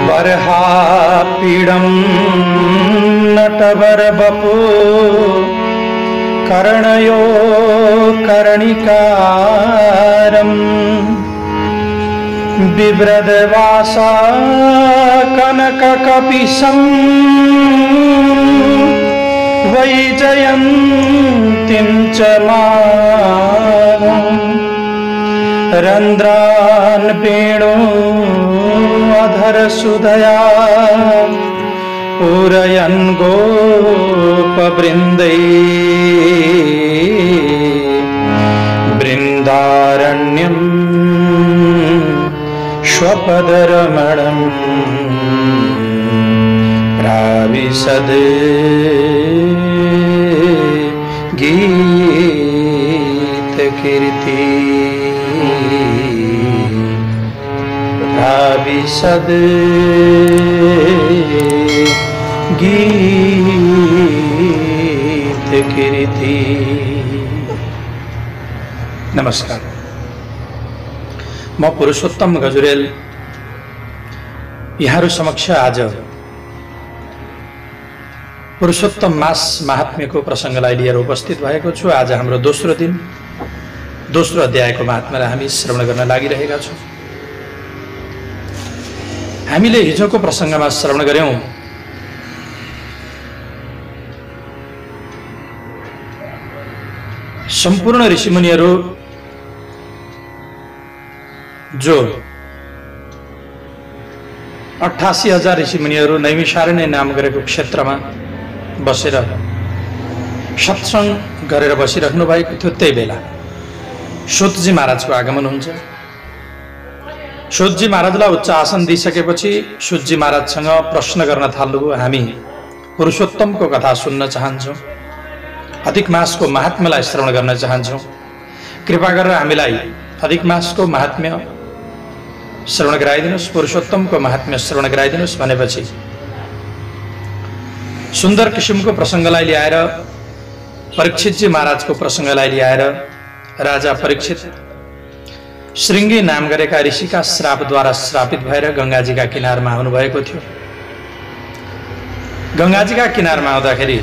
बर्हापीडं नटवरवपु कर्णयो कर्णिकारम् बिभ्रदवासा कनककपिशं वैजयन्तीं च मालाम् रन्ध्रान् वेणु अधरसुधया पूरयन् गोपवृन्दै बृन्दारण्यं स्वपदरमणं प्राविशद् गीतकीर्ति प्राविशद् गीतकीर्ति। नमस्कार, म पुरुषोत्तम गजुरेल यहाँहरु समक्ष आज पुरुषोत्तम मास महात्म्यको प्रसंगलाई लिएर उपस्थित भएको छु। आज हाम्रो दोस्रो दिन, दोस्रो अध्यायको महात्म्यलाई हामी श्रवण गर्न लागिरहेका छौं। हामीले हिजोको प्रसंगमा श्रवण गर्यौं सम्पूर्ण ऋषिमुनिहरू जो 88,000 ऋषिमुनिहरू नैमिषारण्य नाम गरेको क्षेत्रमा बसेर सत्संग गरेर बसिराख्नु भएको थियो। त्यही बेला सूतजी महाराजको आगमन हुन्छ। सूतजी महाराजलाई उच्च आसन दिइसकेपछि सूतजी महाराजसँग प्रश्न गर्न थाल्नुभयो। हामी पुरुषोत्तमको कथा सुन्न चाहन्छौं, अधिक मासको महात्म्यलाई श्रवण गर्न चाहन्छौं। कृपा गरेर हामीलाई अधिक मासको महात्म्य श्रवण गराइदिनुस्, पुरुषोत्तमको महात्म्य श्रवण गराइदिनुस् भनेपछि सुन्दर किसिमको प्रसंगलाई ल्याएर, परीक्षितजी महाराजको प्रसंगलाई ल्याएर राजा परीक्षित श्रृंगी नाम गरेका ऋषिका श्रापद्वारा श्रापित भएर गंगाजीका किनारमा आउनुभएको थियो। गंगाजीका किनारमा आउँदाखेरि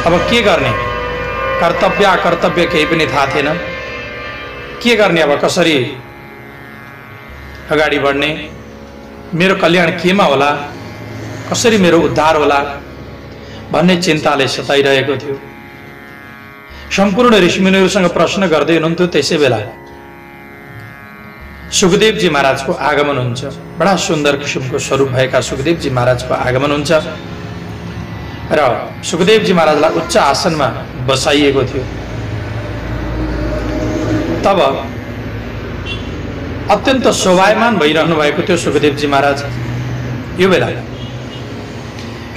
अब के गर्ने, कर्तव्य अकर्तव्य केही पनि थाहा थिएन। के गर्ने, अब कसरी अगाडि बढ्ने, मेरो कल्याण केमा होला, कसरी मेरो उद्धार होला भन्ने चिन्ताले सताइरहेको थियो। सम्पूर्ण ऋषिमुनिहरूसँग प्रश्न गर्दै हुनुहुन्थ्यो। त्यसै बेला सुखदेवजी महाराजको आगमन हुन्छ। बडा सुन्दर किसिमको स्वरूप भएका सुखदेवजी महाराजको आगमन हुन्छ र सुखदेवजी महाराजलाई उच्च आसनमा बसाइएको थियो। तब अत्यन्त शोभायमान भइरहनु भएको थियो सुखदेवजी महाराज। यो बेला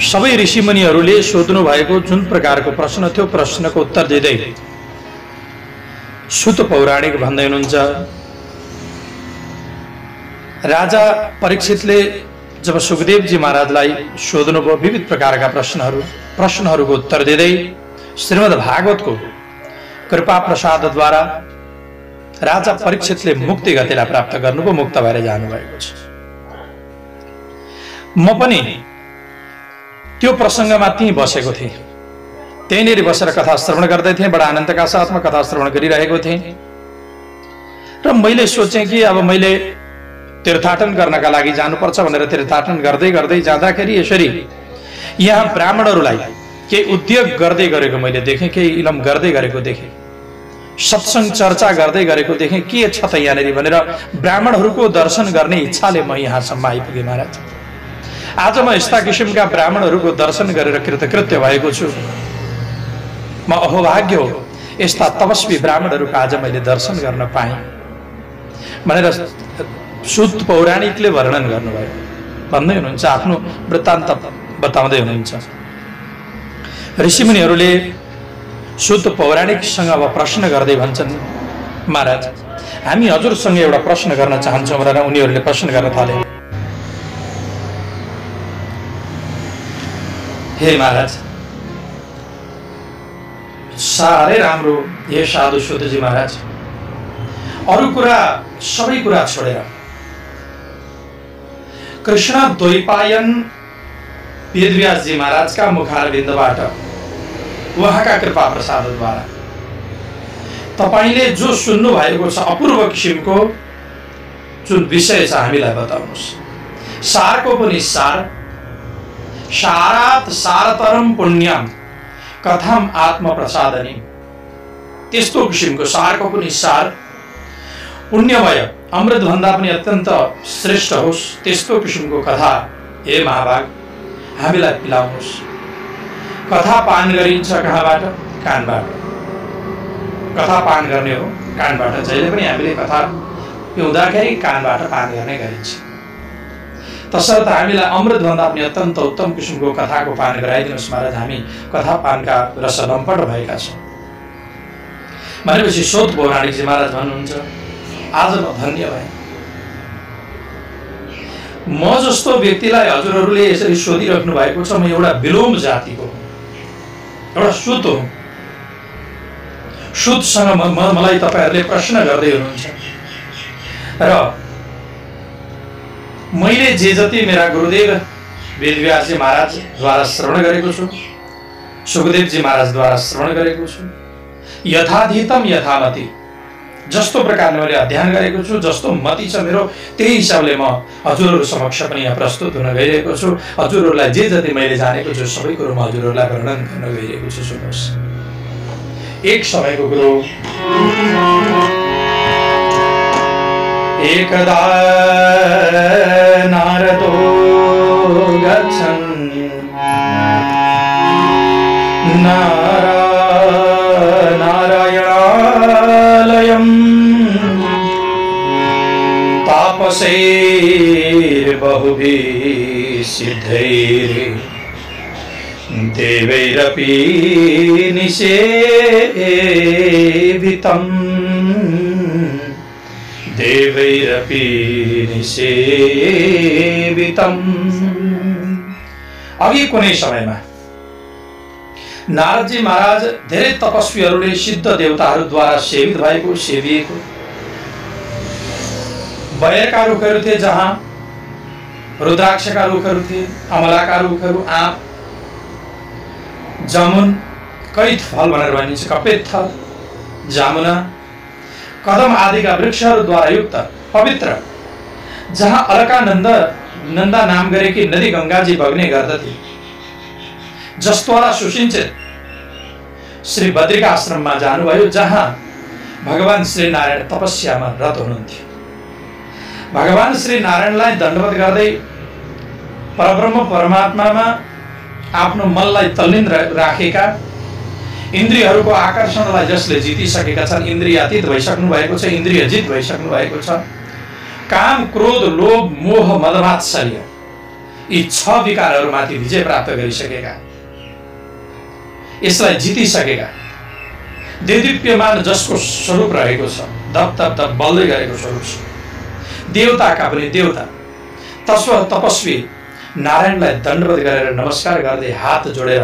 सबै ऋषिमुनिहरूले सोध्नु भएको जुन प्रकारको प्रश्न थियो, प्रश्नको उत्तर दिँदै सुत पौराणिक भन्दै हुनुहुन्छ, राजा परीक्षितले जब सुखदेवजी महाराजलाई सोध्नुभयो विविध प्रकारका प्रश्नहरूको उत्तर दिँदै श्रीमद् भागवतको कृपा प्रसादद्वारा राजा परीक्षितले मुक्ति गतिलाई प्राप्त गर्नुभयो, मुक्त भएर जानुभएको छ। म पनि त्यो प्रसंगमा त्यही बसेको थिएँ, त्यहीँनिर बसेर कथा श्रवण गर्दै थिएँ। बडा आनन्दका साथमा कथा श्रवण गरिरहेको थिएँ र मैले सोचेँ कि अब मैले तीर्थाटन गर्नका लागि जानुपर्छ भनेर तीर्थाटन गर्दै गर्दै जाँदाखेरि यसरी यहाँ ब्राह्मणहरूलाई केही उद्योग गर्दै गरेको मैले देखेँ, केही इलम गर्दै गरेको देखेँ, सत्संग चर्चा गर्दै गरेको देखेँ। के छ त यहाँनिर भनेर ब्राह्मणहरूको दर्शन गर्ने इच्छाले म यहाँसम्म आइपुगेँ महाराज। आज म यस्ता किसिमका ब्राह्मणहरूको दर्शन गरेर कृतकृत्य भएको छु। म अहोभाग्य हो, यस्ता तपस्वी ब्राह्मणहरूको आज मैले दर्शन गर्न पाएँ भनेर सुत पौराणिकले वर्णन गर्नुभयो। भन्दै हुनुहुन्छ, आफ्नो वृत्तान्त बताउँदै हुनुहुन्छ। ऋषिमुनिहरूले सुत पौराणिकसँग अब प्रश्न गर्दै भन्छन्, महाराज हामी हजुरसँग एउटा प्रश्न गर्न चाहन्छौँ भनेर उनीहरूले प्रश्न गर्न थाले। हे महाराज, साह्रै राम्रो हे साधु सुतजी महाराज, अरु कुरा सबै कुरा छोडेर कृष्ण द्वैपायन वेदव्यासजी महाराजका मुखारविन्दबाट उहाँका कृपा प्रसादद्वारा तपाईले जो सुन्नु भएको छ अपूर्व किसिमको जुन विषय छ हामीलाई बताउनुस्। सारको पनि सार, सारात सारतरम पुण्यम कथम आत्मप्रसादनी, त्यस्तो किसिमको सारको पनि सार, पुण्यमय अमृत भन्दा पनि अत्यन्त श्रेष्ठ होस् त्यस्तो किसिमको कथा हे महाभाग हामीलाई पिलाउनुस्। कथा पान गरिन्छ कहाँबाट? कानबाट। कथा पान गर्ने हो कानबाट। जहिले पनि हामीले कथा पिउँदाखेरि कानबाट पान गर्ने गरिन्छ। तसर्थ हामीलाई अमृत भन्दा पनि अत्यन्त उत्तम किसिमको कथाको पान गराइदिनुहोस् महाराज। हामी कथा पानका रसलम्पट भएका छौँ। भनेपछि सोध पौराणिकजी महाराज भन्नुहुन्छ, आज म धन्य भएँ। म जस्तो व्यक्तिलाई हजुरहरूले यसरी सोधिराख्नु भएको छ। म एउटा विलोम जातिको एउटा सुत हो। सुतसँग मलाई तपाईहरूले प्रश्न गर्दै हुनुहुन्छ र मैले जे जति मेरा गुरुदेव वेदव्यासजी महाराजद्वारा श्रवण गरेको छु, सुखदेवजी महाराजद्वारा श्रवण गरेको छु, यथाधीतम यथामति, जस्तो प्रकारले मैले अध्ययन गरेको छु, जस्तो मति छ मेरो त्यही हिसाबले म हजुरहरू समक्ष पनि यहाँ प्रस्तुत हुन गइरहेको छु। हजुरहरूलाई जे जति मैले जानेको छु सबै कुरो म हजुरहरूलाई वर्णन गर्न गइरहेको छु। सुन्नुहोस्, एक समयको कुरो, एकदा नारदो गच्छन् नारायणालयम् तापसैर्बहुभिः सिद्धैः देवैरपि निषेवितम् देवैरपि निषेवितम्। अघि कुनै समयमा नारदजी महाराज धेरै तपस्वीहरूले सिद्ध देवताहरूद्वारा सेवित भएको, सेविएको वयरका रुखहरू थिए, जहाँ रुद्राक्षका रुखहरू थिए, अमलाका रुखहरू, आँप, जामुन, कैथ फल भनेर भनिन्छ, कपेत थल, जामुना, कदम आदिका वृक्षहरूद्वारा युक्त पवित्र, जहाँ अलकानन्दा नाम गरेकी नदी गंगाजी बग्ने गर्दथे, जसद्वारा सुसिंचित श्री बद्रिका आश्रममा जानुभयो, जहाँ भगवान श्री नारायण तपस्यामा रत हुनुहुन्थ्यो। भगवान श्री नारायणलाई दण्डवत गर्दै परब्रह्म परमात्मामा आफ्नो मनलाई तल्लीन राखेका, इन्द्रियहरूको आकर्षणलाई जसले जितिसकेका छन्, इन्द्रियातीत भइसक्नु भएको छ, इन्द्रियजित भइसक्नु भएको छ, काम, क्रोध, लोभ, मोह, मदमात्सर्य यी 6 विकारहरूमाथि विजय प्राप्त गरिसकेका, यसलाई जितिसकेका, देदीप्यमान जसको स्वरूप रहेको छ, धप धप धप बल्दै गरेको स्वरूप छ, देवताका पनि देवता तपस्वी नारायणलाई दण्डवत गरेर नमस्कार गर्दै हात जोडेर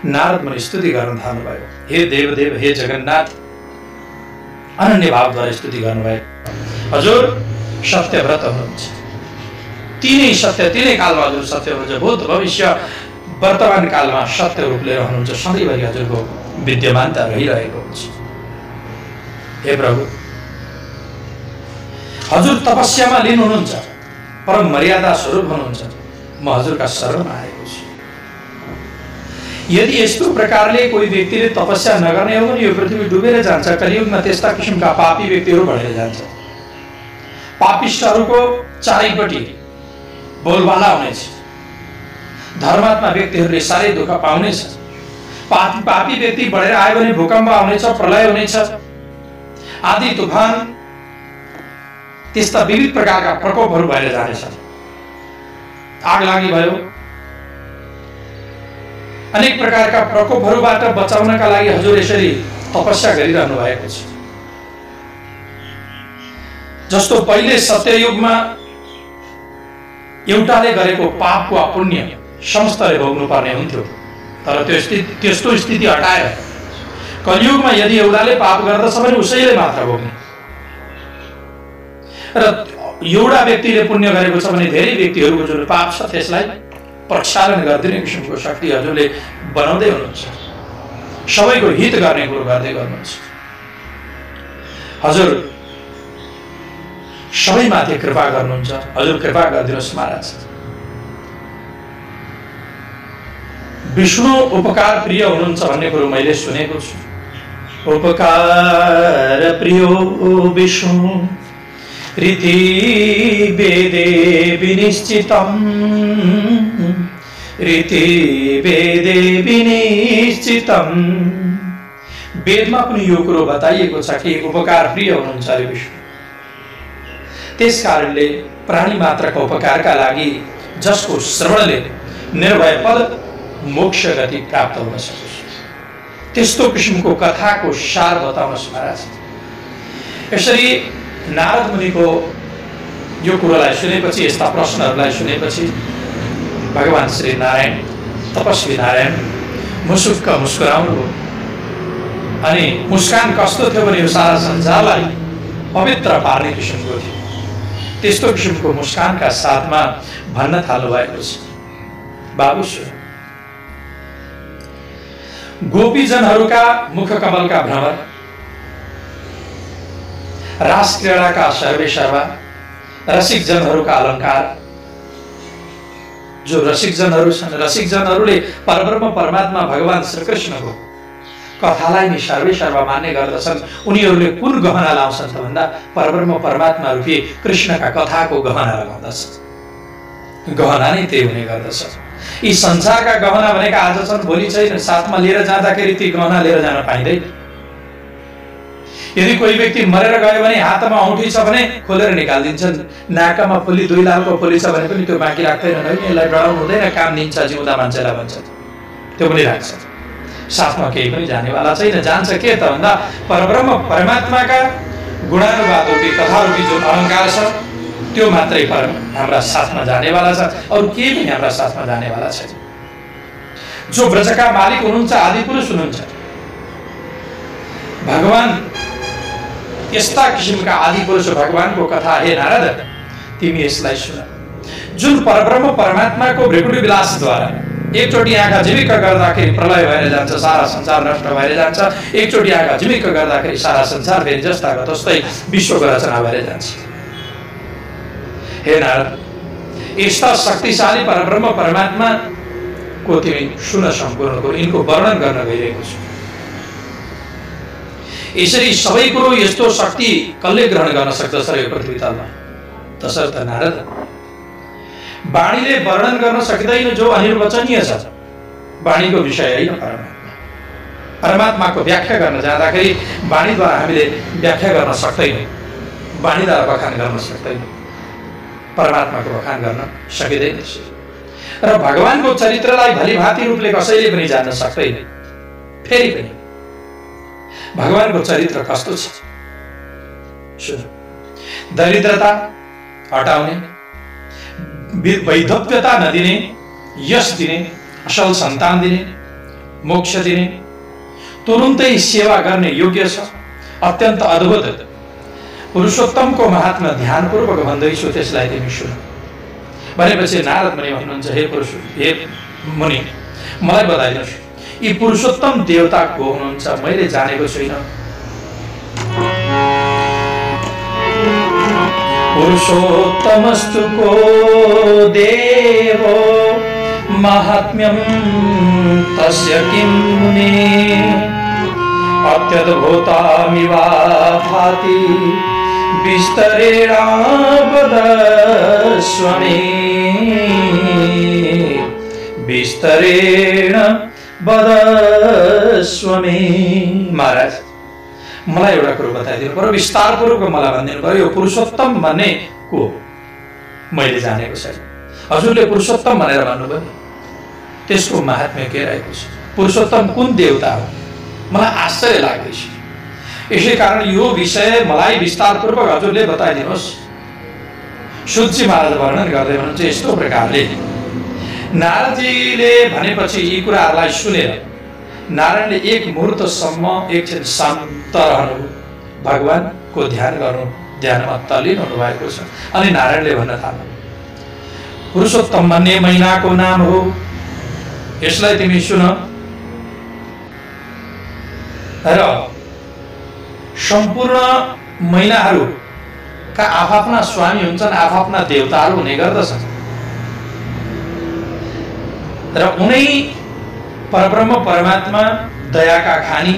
नारद मुनि स्तुति गर्न थाल्नुभयो। हे देवदेव, हे जगन्नाथ, अनन्य भावद्वारा स्तुति गर्नुभयो। हजुर सत्यव्रत हुनुहुन्छ, तीनै सत्य, तीनै कालमा हजुर सत्य हुनुहुन्छ, भूत भविष्य वर्तमान कालमा सत्य रूप लिएर हुनुहुन्छ, सधैँभरि हजुरको विद्यमानता रहिरहेको हुन्छ। हे प्रभु, हजुर तपस्यामा लीन हुनुहुन्छ, परम मर्यादा स्वरूप हुनुहुन्छ, म हजुरका शरणमा आएको छु। यदि यस्तो प्रकारले कोही व्यक्तिले तपस्या नगर्ने हो भने यो पृथ्वी डुबेर जान्छ। कलियुगमा त्यस्ता किसिमका पापी व्यक्तिहरू बढेर जान्छ। पापिष्टहरूको चारैपट्टि बोलबाला हुनेछ। धर्मात्मा व्यक्तिहरूले साह्रै दुःख पाउनेछ। पापी व्यक्ति बढेर आयो भने भूकम्प आउनेछ, प्रलय हुनेछ, आदि तुफान, त्यस्ता विविध प्रकारका प्रकोपहरू भएर जानेछन्। आगलागी भयो, अनेक प्रकारका प्रकोपहरूबाट बचाउनका लागि हजुर यसरी तपस्या गरिरहनु भएको छ। जस्तो पहिले सत्ययुगमा एउटाले गरेको पाप वा पुण्य समस्तले भोग्नु पर्ने हुन्थ्यो, तर त्यस्तो स्थिति हटाएर कलियुगमा यदि एउटाले पाप गर्दछ भने उसैले मात्र भोग्ने। र एउटा व्यक्तिले पुण्य गरेको छ भने धेरै व्यक्तिहरूको जुन पाप छ त्यसलाई प्रक्षालन गरिदिने किसिमको शक्ति हजुरले बनाउँदै हुनुहुन्छ। सबैको हित गर्ने कुरो गर्दै गर्नुहुन्छ। हजुर सबैमाथि कृपा गर्नुहुन्छ। हजुर कृपा गरिदिनुहोस् महाराज। विष्णु उपकार प्रिय हुनुहुन्छ भन्ने कुरो मैले सुनेको छु। उपकार प्रियो विष्णु रीति वेदे विनिश्चितम् रीति वेदे विनिश्चितम्। वेदमा पनि यो कुरो बताइएको छ कि उपकार प्रिय हुनुहुन्छ अरे विष्णु। त्यसकारणले प्राणी मात्रका उपकारका लागि जसको श्रवणले निर्भय पद मोक्ष गति प्राप्त हुन सकोस् त्यस्तो किसिमको कथाको सार बताउनुहोस् महाराज। यसरी नारद मुनिको यो कुरोलाई सुनेपछि, यस्ता प्रश्नहरूलाई सुनेपछि भगवान श्री नारायण, तपस्वी नारायण मुसुक्क मुस्कुराउनुभयो। अनि मुस्कान कस्तो थियो भने यो सारा संसारलाई पवित्र पार्ने किसिमको थियो। त्यस्तो किसिमको मुस्कानका साथमा भन्न थाल्नु भएको छ, बाबु सुन, गोपीजनहरूका मुख कमलका भ्रमर, रास क्रीडाका सर्वे सर्वा, रसिक जनहरूका अलङ्कार। जो रसिक जनहरू छन्, रसिक जनहरूले परब्रह्म परमात्मा भगवान श्रीकृष्णको कथालाई नै सर्वे सर्वा मान्ने गर्दछन्। उनीहरूले कुन गहना लाउँछन् त भन्दा परब्रह्म परमात्मा रूपी कृष्णका कथाको गहना लगाउँदछन्। गहना नै त्यही हुने गर्दछ। यी संसारका गहना भनेका आज छन्, भोलि छैन। साथमा लिएर जाँदाखेरि ती गहना लिएर जान पाइँदैन। यदि कोही व्यक्ति मरेर गयो भने हातमा औँठी छ भने खोलेर निकालिदिन्छन्। नाकामा फुली 2 लाखको फुली छ भने पनि त्यो बाँकी राख्दैनन्। होइन, यसलाई डराउनु हुँदैन, काम दिन्छ जिउँदा मान्छेलाई भन्छ, त्यो पनि राख्छ। साथमा केही पनि जानेवाला छैन। जान्छ के त भन्दा परब्रह्म परमात्माका गुणानुवादरूपी कथारूपी जुन अलङ्कार छ त्यो मात्रै हाम्रा साथमा जानेवाला छ। अरू केही पनि हाम्रा साथमा जानेवाला छैन। जो ब्रजका मालिक हुनुहुन्छ, आदि पुरुष हुनुहुन्छ, भगवान यस्ता किसिमका आदि पुरुष भगवानको कथा हे नारद तिमी यसलाई सुन। जुन परब्रह्म परमात्माको भ्रिकुटी विलासद्वारा एकचोटि आँखा झिमिक्क गर्दाखेरि प्रलय भएर जान्छ, सारा संसार नष्ट भएर जान्छ। एकचोटि आँखा झिमिक्क गर्दाखेरि सारा संसार फेरि जस्ताको तस्तै विश्वको रचना भएर जान्छ। हे नारद, यस्ता शक्तिशाली परब्रह्म परमात्मा को तिमी सुन सम्पूर्णको यिनको वर्णन गर्न गइरहेको छु। यसरी सबै कुरो यस्तो शक्ति कसले ग्रहण गर्न सक्दछ यो पृथ्वी तलमा? तसर्थ नारद, वाणीले वर्णन गर्न सक्दैन जो अनिर्वचनीय छ। वाणीको विषय होइन परमात्मा। परमात्माको व्याख्या गर्न जाँदाखेरि वाणीद्वारा हामीले व्याख्या गर्न सक्दैनौँ, वाणीद्वारा बखान गर्न सक्दैनौँ, परमात्माको बखान गर्न सकिँदैन। र भगवानको चरित्रलाई भलीभाँति रूपले कसैले पनि जान्न सक्दैन। फेरि पनि भगवानको चरित्र कस्तो छ सुन। दरिद्रता हटाउने, वैधव्यता नदिने, यश दिने, असल सन्तान दिने, मोक्ष दिने, तुरुन्तै सेवा गर्ने योग्य छ। अत्यन्त अद्भुत पुरुषोत्तमको महात्मा ध्यानपूर्वक भन्दैछु, त्यसलाई तिमी सुन। भनेपछि नारद मुनि भन्नुहुन्छ, हे पुरुष, हे मुनि, मलाई बताइदिनुहोस् यी पुरुषोत्तम देवता को हुनुहुन्छ? मैले जानेको छैन। पुरुषोत्तमस्तु को देवो महात्म्यं तस्य किं मुने अत्यद्भुतामिवा भाति विस्तरेण वदस्व मे विस्तरेण वदस्व मे। महाराज, मलाई एउटा कुरो बताइदिनु पर्यो, विस्तारपूर्वक मलाई भनिदिनु पर्यो। यो पुरुषोत्तम भन्ने को मैले जानेको छैन। हजुरले पुरुषोत्तम भनेर भन्नुभयो, त्यसको महात्म्य के रहेको छ? पुरुषोत्तम कुन देवता हो? मलाई आश्चर्य लाग्दैछ। यसै कारण यो विषय मलाई विस्तारपूर्वक हजुरले बताइदिनुहोस्। सुतजी महाराज वर्णन गर्दै हुनुहुन्छ यस्तो प्रकारले। नारदजीले भनेपछि यी कुराहरूलाई सुनेर नारायणले एक मुहूर्तसम्म एकछिन शान्त रहनु, भगवानको ध्यान गर्नु ध्यानमा तल्लीन हुनुभएको छ। अनि नारायणले भन्न थाल्नु, पुरुषोत्तम भन्ने महिनाको नाम हो, यसलाई तिमी सुन। र सम्पूर्ण महिनाहरूका आफ्ना स्वामी हुन्छन्, आफ्ना देवताहरू हुने गर्दछन् र उनै परब्रह्म परमात्मा दयाका खानी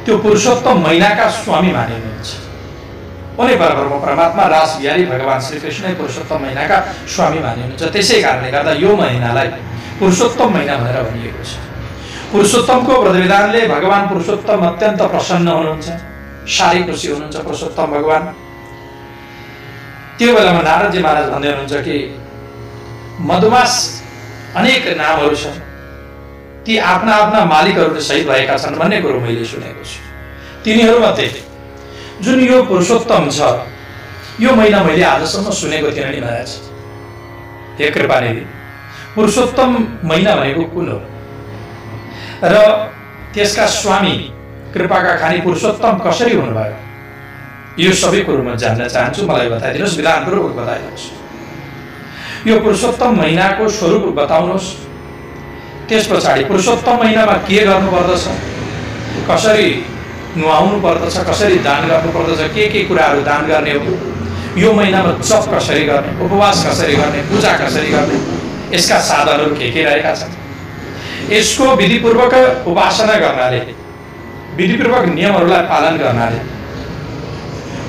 त्यो पुरुषोत्तम महिनाका स्वामी मानिनुहुन्छ। उनै परब्रह्म परमात्मा रास बिहारी भगवान श्रीकृष्ण पुरुषोत्तम महिनाका स्वामी मानिनुहुन्छ। त्यसै कारणले गर्दा यो महिनालाई पुरुषोत्तम महिना भनेर भनिएको छ। पुरुषोत्तमको प्रतिविधानले भगवान पुरुषोत्तम अत्यन्त प्रसन्न हुनुहुन्छ, साह्रै खुसी हुनुहुन्छ पुरुषोत्तम भगवान। त्यो बेलामा नारदजी महाराज भन्दै हुनुहुन्छ कि मधुमास अनेक नामहरू छन्, ती आफ्ना आफ्ना मालिकहरूले सहित भएका छन् भन्ने कुरो मैले सुनेको छु। तिनीहरूमध्ये जुन यो पुरुषोत्तम छ, यो महिना मैले आजसम्म सुनेको थिएन नि महाराज। हे कृपानिधि, पुरुषोत्तम महिना भनेको कुन हो र त्यसका स्वामी कृपाका खानी पुरुषोत्तम कसरी हुनुभयो, यो सबै कुरो म जान्न चाहन्छु। मलाई बताइदिनुहोस्, विधानपूर्वक बताइदिनुहोस्। यो पुरुषोत्तम महिनाको स्वरूप बताउनुहोस्। त्यस पछाडि पुरुषोत्तम महिनामा के गर्नुपर्दछ, कसरी नुहाउनु पर्दछ, कसरी दान गर्नु पर्दछ, के कुराहरू दान गर्ने हो, यो महिनामा जप कसरी गर्ने, उपवास कसरी गर्ने, पूजा कसरी गर्ने, यसका साधनहरू के रहेका छन्। यसको विधिपूर्वक उपासना गर्नाले, विधिपूर्वक नियमहरूलाई पालन गर्नाले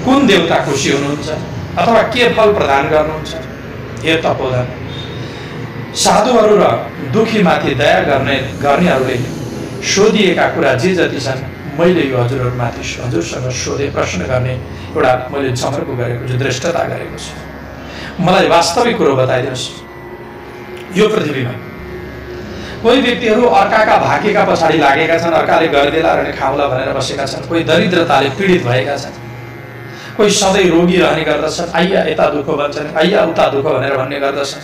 कुन देवता खुसी हुनुहुन्छ अथवा के फल प्रदान गर्नुहुन्छ। हे तपोधन, साधुहरू र दुखीमाथि दया गर्नेहरूले सोधिएका कुरा जे जति छन् मैले यो हजुरहरूमाथि हजुरसँग सोधे प्रश्न गर्ने एउटा मैले समर्पण गरेको छु, दृष्टता गरेको छु। मलाई वास्तविक कुरो बताइदिनुहोस्। यो पृथ्वीमा कोही व्यक्तिहरू अर्काका भाग्यका पछाडि लागेका छन्, अर्काले गरिदेला र खाउला भनेर बसेका छन्। कोही दरिद्रताले पीडित भएका छन्, कोही सधैँ रोगी रहने गर्दछन्, आइया यता दुःख भन्छन्, आइया उता दुःख भनेर भन्ने गर्दछन्।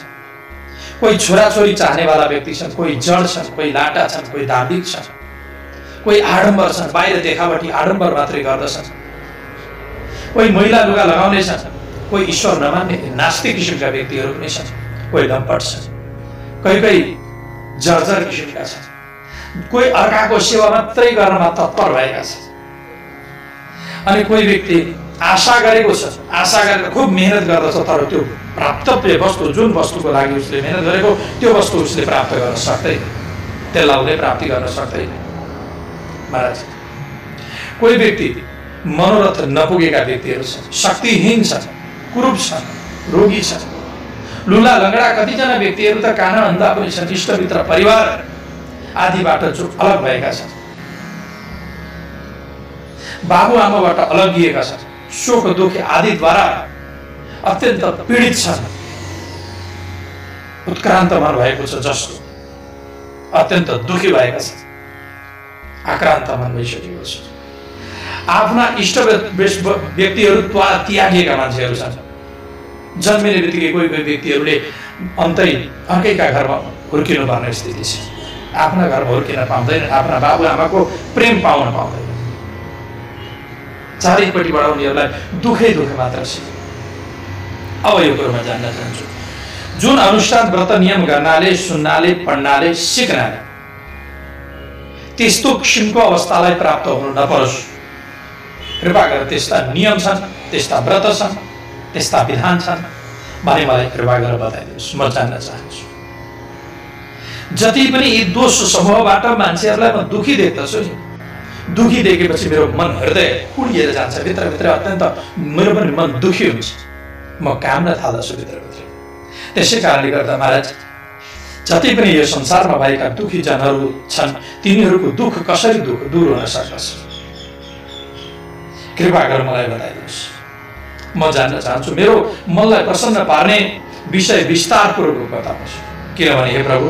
कोही छोराछोरी चाहनेवाला व्यक्ति छन्, कोही जड छन्, कोही लाटा छन्, कोही दाम्भिक छन्, कोही आडम्बर छन्, बाहिर देखावटी आडम्बर मात्रै गर्दछन्। कोही मैला लुगा लगाउने छन्, कोही ईश्वर नमान्ने नास्तिक किसिमका व्यक्तिहरू पनि छन्, कोही लम्पट छन्, कोही जर्जर किसिमका छन्, कोही अर्काको सेवा मात्रै गर्नमा तत्पर भएका छन्। अनि कोही व्यक्ति आशा गरेको छ, आशा गरेर खुब मेहनत गर्दछ, तर त्यो प्राप्तव्य वस्तु जुन वस्तुको लागि उसले मेहनत गरेको त्यो वस्तु उसले प्राप्त गर्न सक्दैन, त्यसलाई उसले प्राप्ति गर्न सक्दैन महाराज। कोही व्यक्ति मनोरथ नपुगेका व्यक्तिहरू छन्, शक्तिहीन छन्, कुरूप छन्, रोगी छन्, लुला लङ्गडा कतिजना व्यक्तिहरू त काना अन्धा पनि छन्, इष्टमित्र परिवार आदिबाट जो अलग भएका छन्, बाबुआमाबाट अलगिएका छन्, शोक दुःख आदिद्वारा अत्यन्त पीडित छन्, उत्क्रान्त मन भएको छ, जस्तो अत्यन्त दुखी भएका छन्, आक्रान्त मन भइसकेको छ। आफ्ना इष्ट व्यक्तिहरू त्यागेका मान्छेहरू छन्। जन्मिने बित्तिकै कोही व्यक्तिहरूले अर्कैका घरमा हुर्किनु पर्ने स्थिति छ, आफ्ना घरमा हुर्किन पाउँदैन, आफ्ना बाबुआमाको प्रेम पाउन पाउँदैन। चारैपट्टिबाट उनीहरूलाई दुःखै दुःख मात्र छ। अब यो कुरोमा जान्न चाहन्छु, जुन अनुष्ठान व्रत नियम गर्नाले, सुन्नाले, पढ्नाले, सिक्नाले त्यस्तो किसिमको अवस्थालाई प्राप्त हुनु नपरोस्, कृपा गरेर त्यस्ता नियम छन्, त्यस्ता व्रत छन्, त्यस्ता विधान छन् भने मलाई कृपा गरेर बताइदिनुहोस्, म जान्न चाहन्छु। जति पनि यी दोष समूहबाट मान्छेहरूलाई म दुखी देख्दछु नि, दुखी देखेपछि मेरो मन हृदय कुडिएर जान्छ, भित्रभित्र अत्यन्त मेरो पनि मन दुखी हुन्छ, म काम्न थाल्दछु भित्रभित्र। त्यसै कारणले गर्दा महाराज, जति पनि यो संसारमा भएका दुखी जनहरू छन्, तिनीहरूको दुःख कसरी दूर हुन सक्दछ, कृपा गरेर मलाई बताइदिनुहोस्, म जान्न चाहन्छु। मेरो मनलाई प्रसन्न पार्ने विषय विस्तारपूर्वक बताउनुहोस्, किनभने हे प्रभु,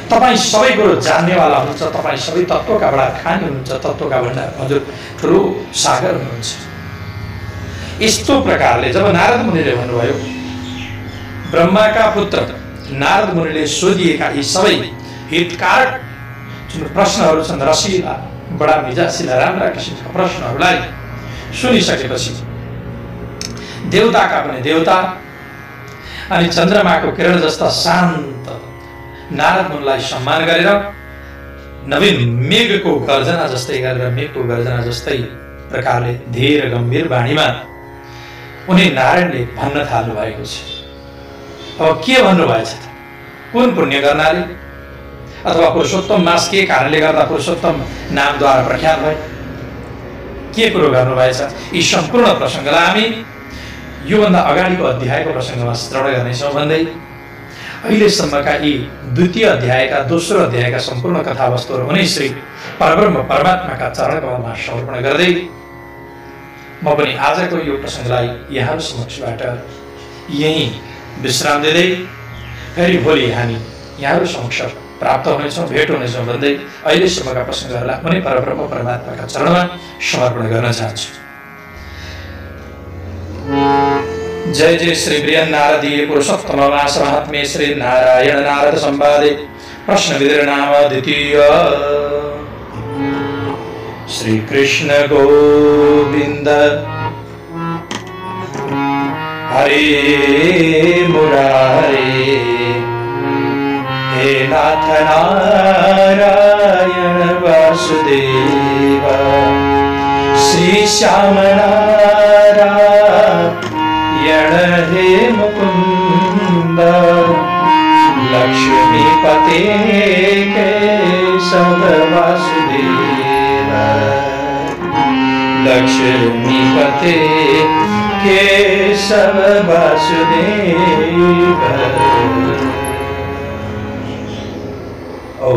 तपाईँ सबै कुरो जान्नेवाला हुनुहुन्छ, तपाईँ सबै तत्त्वका बडा खानी हुनुहुन्छ, तत्त्वका भण्डार हजुर ठुलो सागर हुनुहुन्छ। यस्तो प्रकारले जब नारद मुनिले भन्नुभयो, ब्रह्माका पुत्र नारद मुनिले सोधिएका यी सबै हितकारक जुन प्रश्नहरू छन्, रसिला बडा मिजासिला राम्रा किसिमका प्रश्नहरूलाई सुनिसकेपछि देवताका पनि देवता अनि चन्द्रमाको किरण जस्ता शान्त नारद मुनिलाई सम्मान गरेर नवीन मेघको गर्जना जस्तै गरेर मेघको गर्जना जस्तै प्रकारले धीर गम्भीर वाणीमा उनी नारायणले भन्न थाल्नु भएको छ। अब के भन्नुभएछ त? कुन पुण्य गर्नाले अथवा पुरुषोत्तम मास के कारणले गर्दा पुरुषोत्तम नामद्वारा प्रख्यात भए, के कुरो गर्नुभएछ, यी सम्पूर्ण प्रसङ्गलाई हामी योभन्दा अगाडिको अध्यायको प्रसङ्गमा श्रवण गर्नेछौँ भन्दै अहिलेसम्मका यी द्वितीय अध्यायका दोस्रो अध्यायका सम्पूर्ण कथावस्तुहरू उनी श्री परब्रह्म परमात्माका चरणकमलमा समर्पण गर्दै म पनि आजको यो प्रसङ्गलाई यहाँहरू समक्षबाट यही विश्राम दिँदै फेरि भोलि हामी यहाँहरू समक्ष प्राप्त हुनेछौँ, भेट हुनेछौँ भन्दै अहिलेसम्मका प्रसङ्गहरूलाई उनी परब्रह्म परमात्माका चरणमा समर्पण गर्न चाहन्छु। जय जय श्री प्रिय नारदीय पुरुषोत्तम मास महात्म्य श्री नारायण नारद संवादे प्रश्न विदर नाम द्वितीय। श्री कृष्ण गोविंद हरे मुरारे हे नाथ नारायण वासुदेव श्री श्याम नारायण हे मुकुंद लक्ष्मीपते केशव वासुदेव लक्ष्मीपते केशव वासुदेव। ओ